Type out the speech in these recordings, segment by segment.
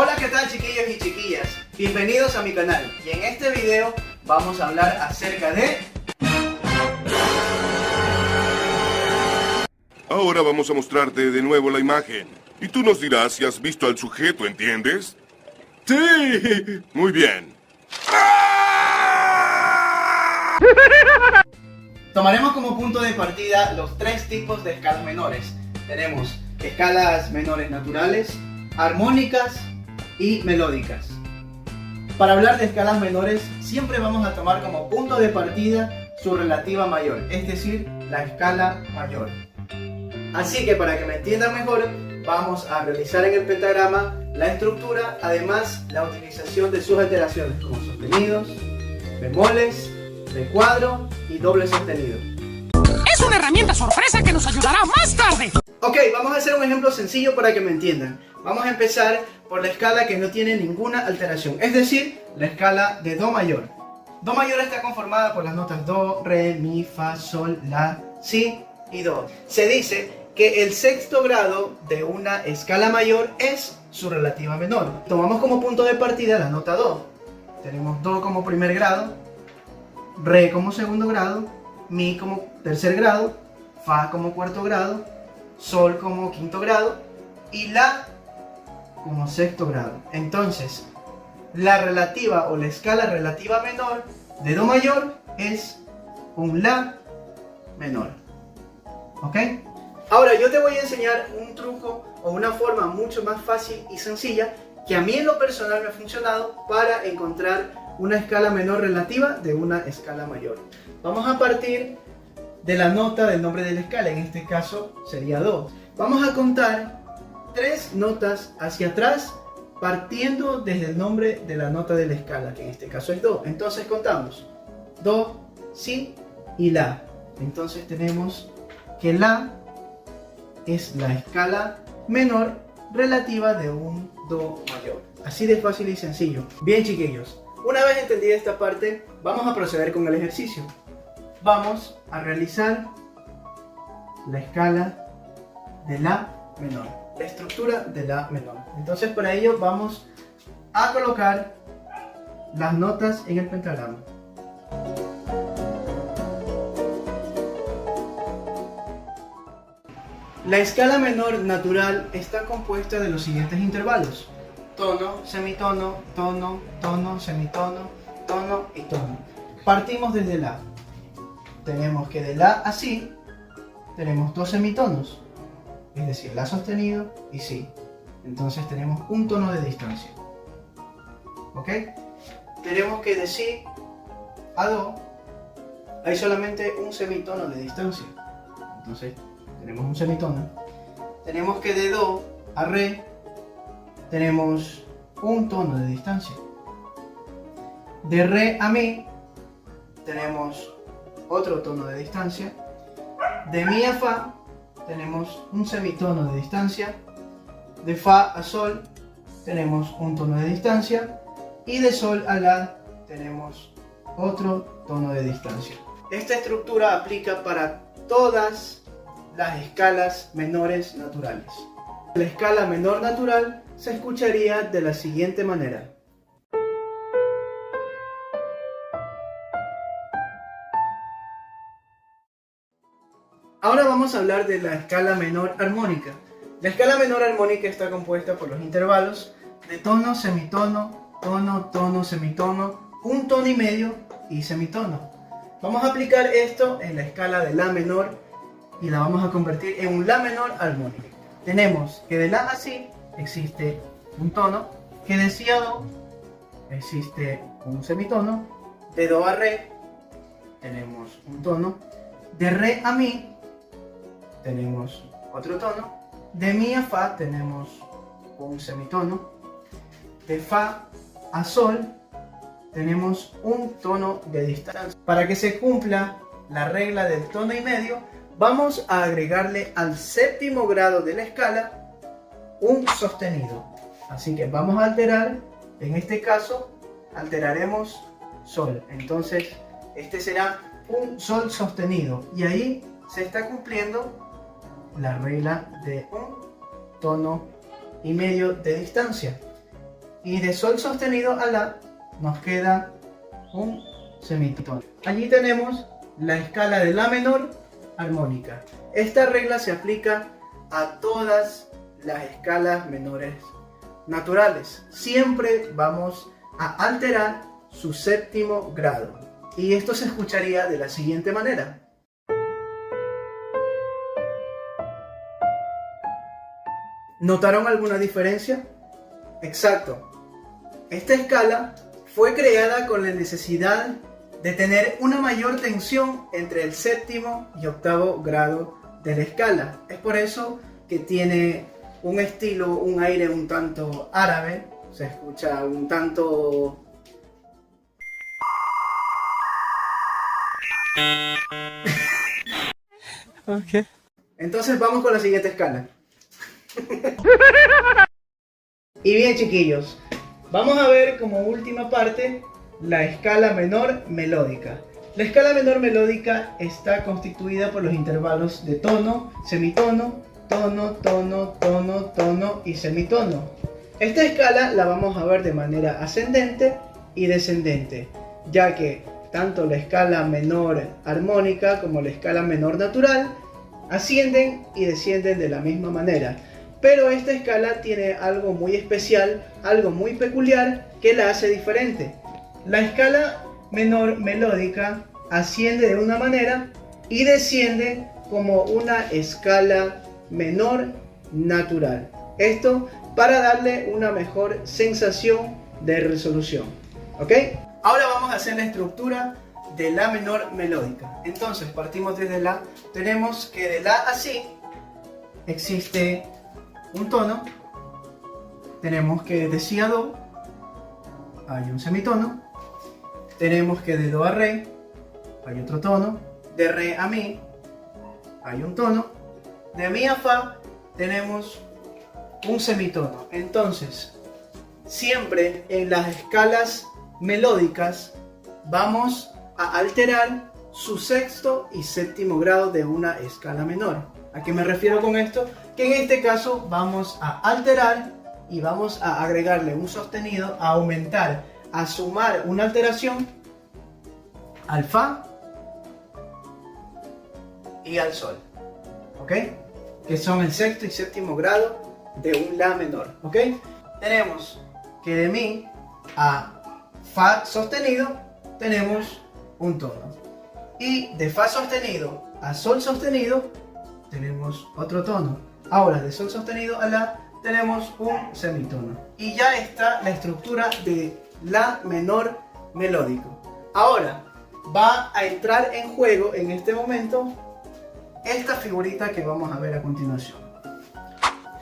Hola, ¿qué tal, chiquillos y chiquillas? Bienvenidos a mi canal y en este video vamos a hablar acerca de... Ahora vamos a mostrarte de nuevo la imagen y tú nos dirás si has visto al sujeto, ¿entiendes? ¡Sí! Muy bien. Tomaremos como punto de partida los tres tipos de escalas menores. Tenemos escalas menores naturales, armónicas y melódicas. Para hablar de escalas menores, siempre vamos a tomar como punto de partida su relativa mayor, es decir, la escala mayor. Así que para que me entiendan mejor, vamos a realizar en el pentagrama la estructura, además la utilización de sus alteraciones como sostenidos, bemoles, recuadro y doble sostenido. Es una herramienta sorpresa que nos ayudará más tarde. Ok, vamos a hacer un ejemplo sencillo para que me entiendan. Vamos a empezar por la escala que no tiene ninguna alteración, es decir, la escala de Do mayor. Do mayor está conformada por las notas Do, Re, Mi, Fa, Sol, La, Si y Do. Se dice que el sexto grado de una escala mayor es su relativa menor. Tomamos como punto de partida la nota Do. Tenemos Do como primer grado, Re como segundo grado, Mi como tercer grado, Fa como cuarto grado, Sol como quinto grado y La como sexto grado. Entonces, la relativa o la escala relativa menor de Do mayor es un La menor. ¿Ok? Ahora yo te voy a enseñar un truco o una forma mucho más fácil y sencilla que a mí en lo personal me ha funcionado para encontrar una escala menor relativa de una escala mayor. Vamos a partir de la nota del nombre de la escala, en este caso sería Do. Vamos a contar 3 notas hacia atrás partiendo desde el nombre de la nota de la escala, que en este caso es Do. Entonces contamos Do, Si y La. Entonces tenemos que La es la escala menor relativa de un Do mayor. Así de fácil y sencillo. Bien, chiquillos, una vez entendida esta parte, vamos a proceder con el ejercicio. Vamos a realizar la escala de La menor, la estructura de La menor. Entonces para ello vamos a colocar las notas en el pentagrama. La escala menor natural está compuesta de los siguientes intervalos: tono, semitono, tono, tono, semitono, tono y tono. Partimos desde La. Tenemos que de La a Si tenemos 2 semitonos, es decir, La sostenido y Si. Entonces tenemos un tono de distancia. ¿Ok? Tenemos que de Si a Do hay solamente un semitono de distancia. Entonces tenemos un semitono. Tenemos que de Do a Re tenemos un tono de distancia. De Re a Mi tenemos otro tono de distancia. De Mi a Fa tenemos un semitono de distancia. De Fa a Sol tenemos un tono de distancia. Y de Sol a La tenemos otro tono de distancia. Esta estructura aplica para todas las escalas menores naturales. La escala menor natural se escucharía de la siguiente manera. Ahora vamos a hablar de la escala menor armónica. La escala menor armónica está compuesta por los intervalos de tono, semitono, tono, tono, semitono, un tono y medio y semitono. Vamos a aplicar esto en la escala de La menor y la vamos a convertir en un La menor armónica. Tenemos que de La a Si existe un tono, que de Si a Do existe un semitono, de Do a Re tenemos un tono, de Re a Mi tenemos otro tono, de Mi a Fa tenemos un semitono, de Fa a Sol tenemos un tono de distancia. Para que se cumpla la regla del tono y medio, vamos a agregarle al séptimo grado de la escala un sostenido. Así que vamos a alterar, en este caso alteraremos Sol. Entonces este será un Sol sostenido y ahí se está cumpliendo la regla de un tono y medio de distancia. Y de sol sostenido a la nos queda un semitono. Allí tenemos la escala de la menor armónica. Esta regla se aplica a todas las escalas menores naturales. Siempre vamos a alterar su séptimo grado. Y esto se escucharía de la siguiente manera. ¿Notaron alguna diferencia? Exacto. Esta escala fue creada con la necesidad de tener una mayor tensión entre el séptimo y octavo grado de la escala. Es por eso que tiene un estilo, un aire un tanto árabe. Se escucha un tanto... Ok. Entonces vamos con la siguiente escala. Y bien, chiquillos, vamos a ver como última parte la escala menor melódica. La escala menor melódica está constituida por los intervalos de tono, semitono, tono, tono, tono, tono y semitono. Esta escala la vamos a ver de manera ascendente y descendente, ya que tanto la escala menor armónica como la escala menor natural ascienden y descienden de la misma manera. Pero esta escala tiene algo muy especial, algo muy peculiar que la hace diferente. La escala menor melódica asciende de una manera y desciende como una escala menor natural. Esto para darle una mejor sensación de resolución. ¿Ok? Ahora vamos a hacer la estructura de la menor melódica. Entonces partimos desde la. Tenemos que de la a si existe un tono. Tenemos que de si a do hay un semitono. Tenemos que de do a re hay otro tono. De re a mi hay un tono. De mi a fa tenemos un semitono. Entonces, siempre en las escalas melódicas vamos a alterar su sexto y séptimo grado de una escala menor. ¿A qué me refiero con esto? Que en este caso vamos a alterar y vamos a agregarle un sostenido, a aumentar, a sumar una alteración al fa y al sol, ¿ok? Que son el sexto y séptimo grado de un la menor, ¿ok? Tenemos que de mi a fa sostenido tenemos un tono, y de fa sostenido a sol sostenido tenemos otro tono. Ahora de sol sostenido a la tenemos un semitono, y ya está la estructura de la menor melódico. Ahora va a entrar en juego en este momento esta figurita que vamos a ver a continuación.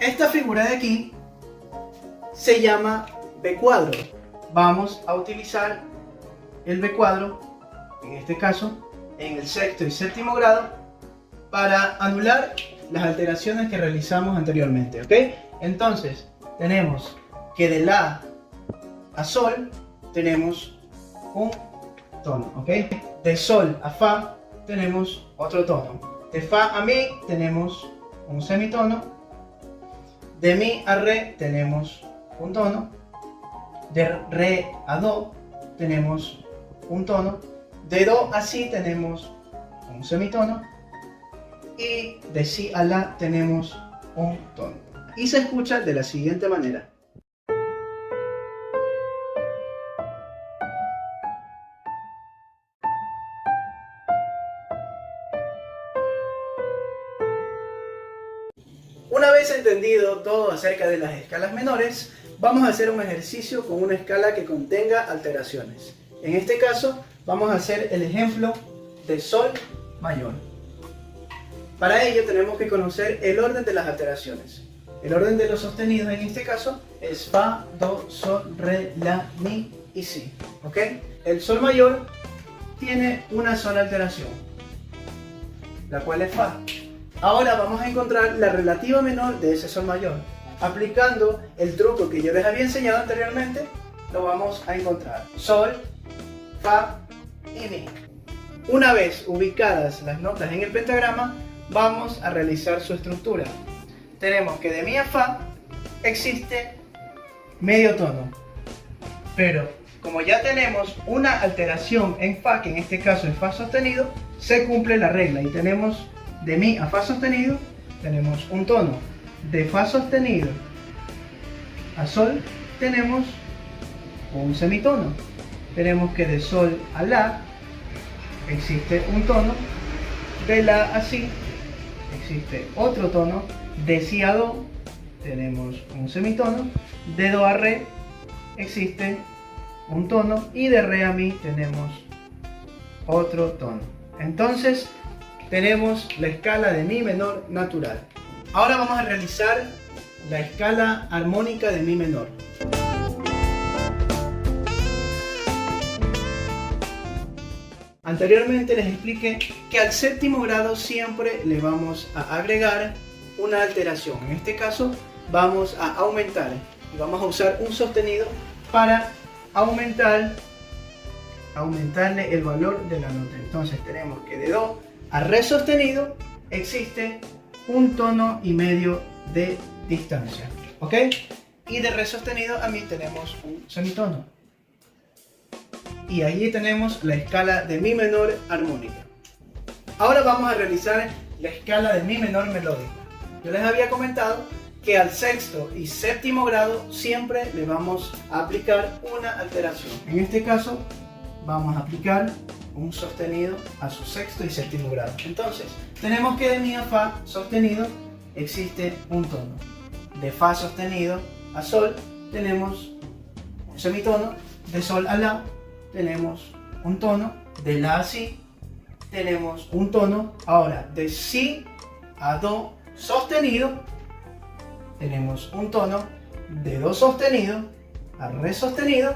Esta figura de aquí se llama B cuadro. Vamos a utilizar el B cuadro, en este caso, en el sexto y séptimo grado, para anular las alteraciones que realizamos anteriormente, ¿ok? Entonces, tenemos que de la a sol tenemos un tono, ¿ok? De sol a fa tenemos otro tono. De fa a mi tenemos un semitono. De mi a re tenemos un tono. De re a do tenemos un tono. De do a si tenemos un semitono. Y de si a la tenemos un tono. Y se escucha de la siguiente manera. Una vez entendido todo acerca de las escalas menores, vamos a hacer un ejercicio con una escala que contenga alteraciones. En este caso, vamos a hacer el ejemplo de sol mayor. Para ello tenemos que conocer el orden de las alteraciones. El orden de los sostenidos en este caso es fa, do, sol, re, la, mi y si. ¿Ok? El sol mayor tiene una sola alteración, la cual es fa. Ahora vamos a encontrar la relativa menor de ese sol mayor. Aplicando el truco que yo les había enseñado anteriormente, lo vamos a encontrar. Sol, fa y mi. Una vez ubicadas las notas en el pentagrama, vamos a realizar su estructura. Tenemos que de mi a fa existe medio tono. Pero como ya tenemos una alteración en fa, que en este caso es fa sostenido, se cumple la regla y tenemos de mi a fa sostenido, tenemos un tono. De fa sostenido a sol tenemos un semitono. Tenemos que de sol a la existe un tono, de la a si existe otro tono, de si a do tenemos un semitono, de do a re existe un tono y de re a mi tenemos otro tono. Entonces tenemos la escala de mi menor natural. Ahora vamos a realizar la escala armónica de mi menor. Anteriormente les expliqué que al séptimo grado siempre le vamos a agregar una alteración. En este caso vamos a aumentar y vamos a usar un sostenido para aumentarle el valor de la nota. Entonces tenemos que de do a re sostenido existe un tono y medio de distancia, ¿ok? Y de re sostenido a mi tenemos un semitono. Y allí tenemos la escala de mi menor armónica. Ahora vamos a realizar la escala de mi menor melódica. Yo les había comentado que al sexto y séptimo grado siempre le vamos a aplicar una alteración. En este caso vamos a aplicar un sostenido a su sexto y séptimo grado. Entonces tenemos que de mi a fa sostenido existe un tono. De fa sostenido a sol tenemos un semitono. De sol a la tenemos un tono. De la a si tenemos un tono. Ahora de si a do sostenido tenemos un tono. De do sostenido a re sostenido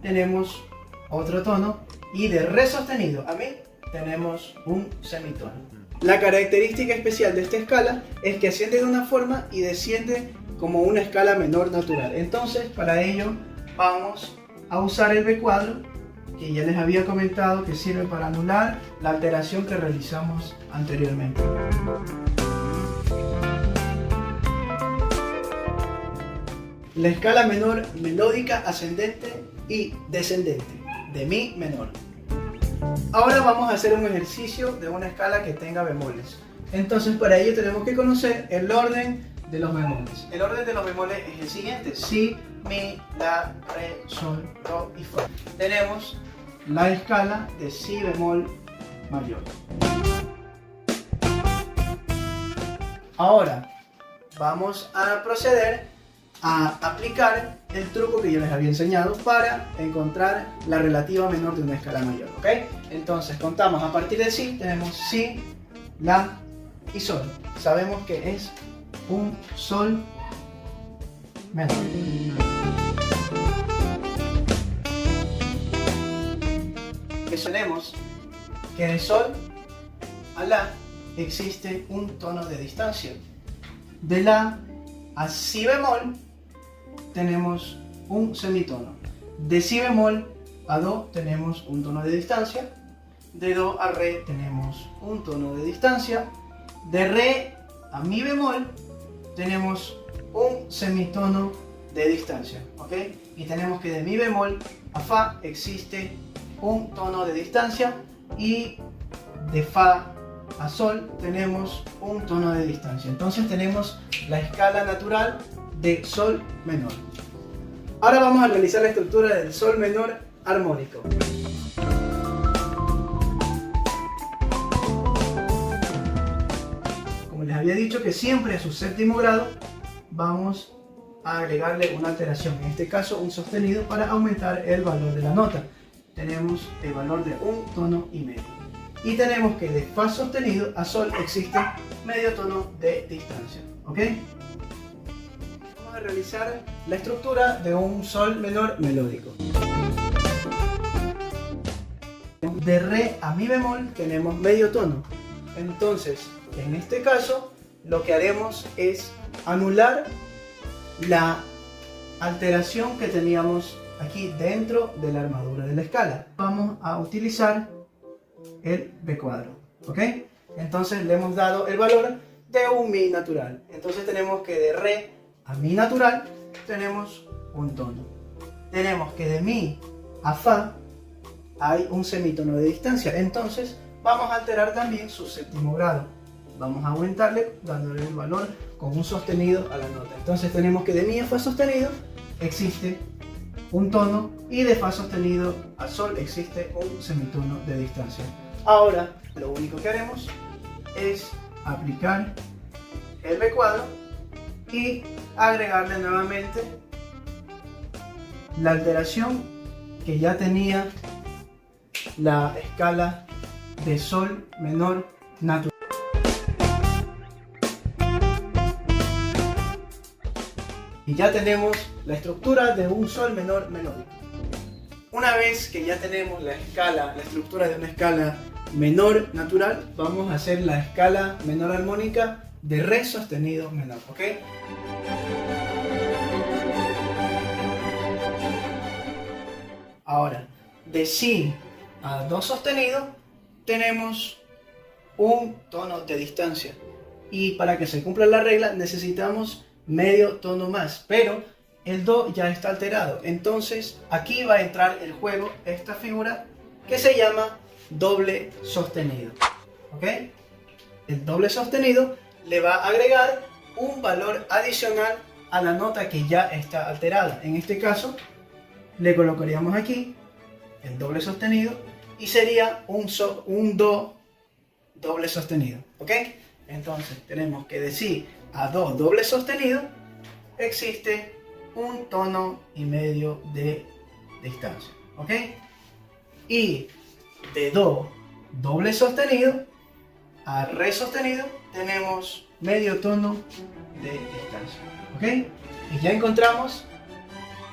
tenemos otro tono. Y de re sostenido a mi tenemos un semitono. La característica especial de esta escala es que asciende de una forma y desciende como una escala menor natural. Entonces para ello vamos a usar el B cuadro, que ya les había comentado que sirve para anular la alteración que realizamos anteriormente. La escala menor melódica ascendente y descendente de mi menor. Ahora vamos a hacer un ejercicio de una escala que tenga bemoles. Entonces para ello tenemos que conocer el orden de los bemoles. El orden de los bemoles es el siguiente: si, mi, la, re, sol, do y fa. Tenemos la escala de si bemol mayor. Ahora vamos a proceder a aplicar el truco que yo les había enseñado para encontrar la relativa menor de una escala mayor, ¿ok? Entonces contamos a partir de si, tenemos si, la y sol. Sabemos que es un sol menor. Tenemos que de sol a la existe un tono de distancia. De la a si bemol tenemos un semitono. De si bemol a do tenemos un tono de distancia. De do a re tenemos un tono de distancia. De re a mi bemol tenemos un semitono de distancia, ¿ok? Y tenemos que de mi bemol a fa existe un tono de distancia y de fa a sol tenemos un tono de distancia. Entonces tenemos la escala natural de sol menor. Ahora vamos a realizar la estructura del sol menor armónico. Como les había dicho que siempre a su séptimo grado vamos a agregarle una alteración, en este caso un sostenido, para aumentar el valor de la nota. Tenemos el valor de un tono y medio. Y tenemos que de fa sostenido a sol existe medio tono de distancia, ¿ok? Vamos a realizar la estructura de un sol menor melódico. De re a mi bemol tenemos medio tono. Entonces, en este caso, lo que haremos es anular la alteración que teníamos aquí dentro de la armadura de la escala. Vamos a utilizar el B cuadro, ¿ok? Entonces le hemos dado el valor de un mi natural. Entonces tenemos que de re a mi natural tenemos un tono. tenemos que de Mi a Fa hay un semitono de distancia. Entonces vamos a alterar también su séptimo grado. Vamos a aumentarle dándole el valor con un sostenido a la nota. Entonces tenemos que de Mi a Fa sostenido existe un tono y de Fa sostenido a Sol existe un semitono de distancia. Ahora lo único que haremos es aplicar el B cuadro y agregarle nuevamente la alteración que ya tenía la escala de Sol menor natural. Y ya tenemos la estructura de un Sol menor melódico. Una vez que ya tenemos la estructura de una escala menor natural, vamos a hacer la escala menor armónica de Re sostenido menor, ¿ok? Ahora, de Si a Do sostenido tenemos un tono de distancia. Y para que se cumpla la regla necesitamos medio tono más, pero el Do ya está alterado. Entonces aquí va a entrar el juego, esta figura que se llama doble sostenido, ¿ok? El doble sostenido le va a agregar un valor adicional a la nota que ya está alterada. En este caso le colocaríamos aquí el doble sostenido y sería un Do doble sostenido, ¿ok? Entonces tenemos que de Si a Do doble sostenido existe un tono y medio de distancia, ¿ok? Y de Do doble sostenido a Re sostenido tenemos medio tono de distancia, ¿ok? Y ya encontramos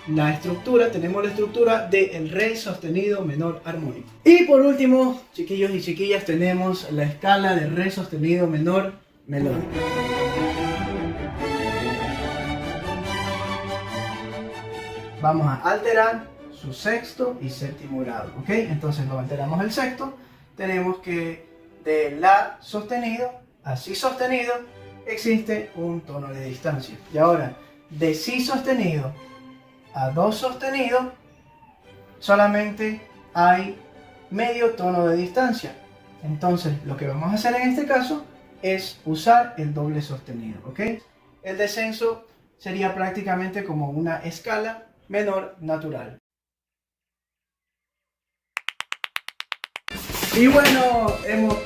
la estructura, tenemos la estructura del Re sostenido menor armónico. Y por último, chiquillos y chiquillas, tenemos la escala de Re sostenido menor melódico. Vamos a alterar su sexto y séptimo grado, ¿ok? Entonces lo alteramos el sexto, tenemos que de La sostenido a Si sostenido existe un tono de distancia. Y ahora, de Si sostenido a Do sostenido solamente hay medio tono de distancia. Entonces lo que vamos a hacer en este caso es usar el doble sostenido, ¿ok? El descenso sería prácticamente como una escala menor natural. Y bueno, hemos